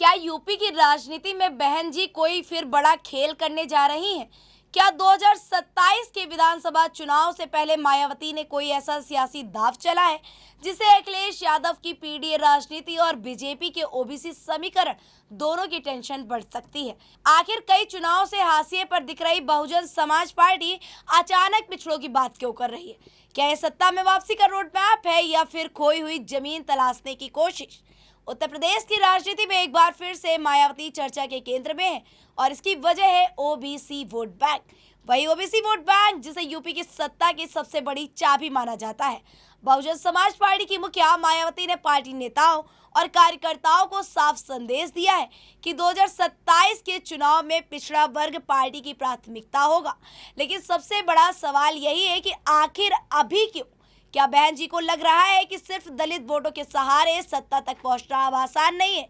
क्या यूपी की राजनीति में बहन जी कोई फिर बड़ा खेल करने जा रही हैं? क्या 2027 के विधानसभा चुनाव से पहले मायावती ने कोई ऐसा सियासी दांव चला है जिससे अखिलेश यादव की पीडीए राजनीति और बीजेपी के ओबीसी समीकरण दोनों की टेंशन बढ़ सकती है? आखिर कई चुनाव से हाशिए पर दिख रही बहुजन समाज पार्टी अचानक पिछड़ों की बात क्यों कर रही है? क्या ये सत्ता में वापसी का रोड मैप है या फिर खोई हुई जमीन तलाशने की कोशिश? उत्तर प्रदेश की राजनीति में एक बार फिर से मायावती चर्चा के केंद्र में है और इसकी वजह है ओबीसी वोट बैंक। वही ओबीसी वोट बैंक जिसे यूपी की सत्ता की सबसे बड़ी चाबी माना जाता है। बहुजन समाज पार्टी की मुखिया मायावती ने पार्टी नेताओं और कार्यकर्ताओं को साफ संदेश दिया है कि 2027 के चुनाव में पिछड़ा वर्ग पार्टी की प्राथमिकता होगा। लेकिन सबसे बड़ा सवाल यही है कि आखिर अभी क्यों? क्या बहन जी को लग रहा है कि सिर्फ दलित वोटों के सहारे सत्ता तक पहुंचना अब आसान नहीं है,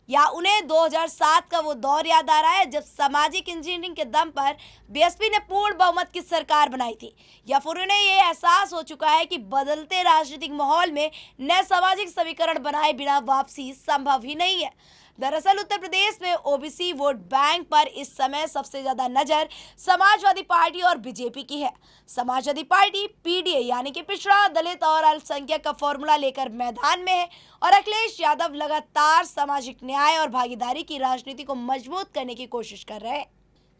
या उन्हें 2007 का वो दौर याद आ रहा है जब सामाजिक इंजीनियरिंग के दम पर बीएसपी ने पूर्ण बहुमत की सरकार बनाई थी, या फिर उन्हें ये एहसास हो चुका है कि बदलते राजनीतिक माहौल में नए सामाजिक समीकरण बनाए बिना वापसी संभव ही नहीं है। दरअसल उत्तर प्रदेश में ओबीसी वोट बैंक पर इस समय सबसे ज्यादा नजर समाजवादी पार्टी और बीजेपी की है। समाजवादी पार्टी पीडीए यानी कि पिछड़ा, दलित और अल्पसंख्यक का फॉर्मूला लेकर मैदान में है और अखिलेश यादव लगातार सामाजिक न्याय और भागीदारी की राजनीति को मजबूत करने की कोशिश कर रहे हैं।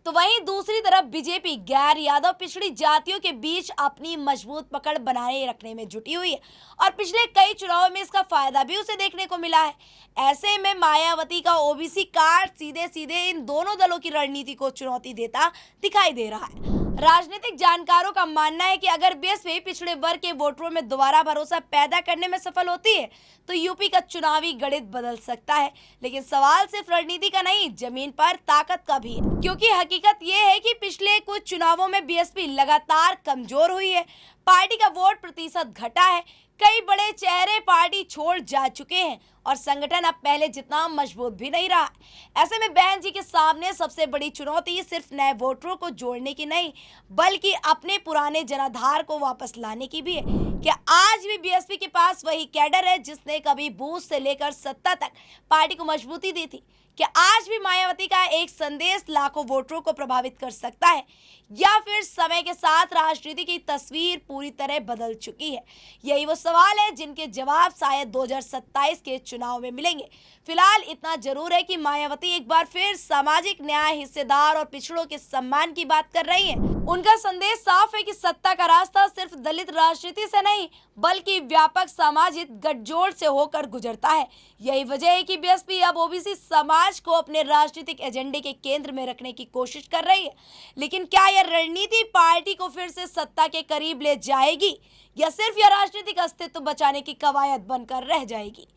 तो वहीं दूसरी तरफ बीजेपी गैर यादव पिछड़ी जातियों के बीच अपनी मजबूत पकड़ बनाए रखने में जुटी हुई है और पिछले कई चुनावों में इसका फायदा भी उसे देखने को मिला है। ऐसे में मायावती का ओबीसी कार्ड सीधे सीधे इन दोनों दलों की रणनीति को चुनौती देता दिखाई दे रहा है। राजनीतिक जानकारों का मानना है कि अगर बीएसपी पिछड़े वर्ग के वोटरों में दोबारा भरोसा पैदा करने में सफल होती है तो यूपी का चुनावी गणित बदल सकता है। लेकिन सवाल सिर्फ रणनीति का नहीं, जमीन पर ताकत का भी है, क्योंकि हकीकत ये है कि पिछले कुछ चुनावों में बीएसपी लगातार कमजोर हुई है। पार्टी का वोट प्रतिशत घटा है, कई बड़े चेहरे पार्टी छोड़ जा चुके हैं और संगठन अब पहले जितना मजबूत भी नहीं रहा। ऐसे में बहन जी के सामने सबसे बड़ी चुनौती सिर्फ नए वोटरों को जोड़ने की नहीं, बल्कि अपने पुराने जनाधार को वापस लाने की भी है। क्या आज भी बीएसपी के पास वही कैडर है जिसने कभी बूथ से लेकर सत्ता तक पार्टी को मजबूती दी थी? क्या आज भी मायावती का एक संदेश लाखों वोटरों को प्रभावित कर सकता है, या फिर समय के साथ राजनीति की तस्वीर पूरी तरह बदल चुकी है? यही वो सवाल है जिनके जवाब शायद 2027 के चुनाव में मिलेंगे। फिलहाल इतना जरूर है कि मायावती एक बार फिर सामाजिक न्याय, हिस्सेदार और पिछड़ों के सम्मान की बात कर रही हैं। उनका संदेश साफ है कि सत्ता का रास्ता सिर्फ दलित राजनीति से नहीं बल्कि व्यापक सामाजिक गठजोड़ से होकर गुजरता है। यही वजह है कि बीएसपी अब ओबीसी समाज को अपने राजनीतिक एजेंडे के केंद्र में रखने की कोशिश कर रही है। लेकिन क्या यह रणनीति पार्टी को फिर से सत्ता के करीब ले जाएगी, या सिर्फ यह राजनीतिक अस्तित्व बचाने की कवायद बनकर रह जाएगी?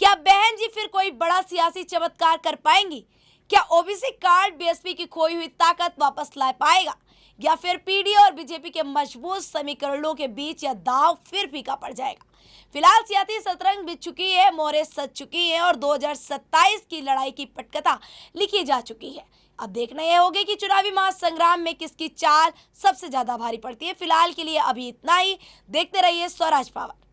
क्या बहन जी फिर कोई बड़ा सियासी चमत्कार कर पाएंगी? क्या ओबीसी कार्ड बीएसपी की खोई हुई ताकत वापस ला पाएगा, या फिर पीडीए और बीजेपी के मजबूत समीकरणों के बीच यह दांव फिर फीका पड़ जाएगा? फिलहाल सियासी शतरंज बिछ चुकी है, मोहरें सज चुकी हैं और 2027 की लड़ाई की पटकथा लिखी जा चुकी है। अब देखना यह होगा कि चुनावी महासंग्राम में किसकी चाल सबसे ज्यादा भारी पड़ती है। फिलहाल के लिए अभी इतना ही। देखते रहिए स्वराज पावर।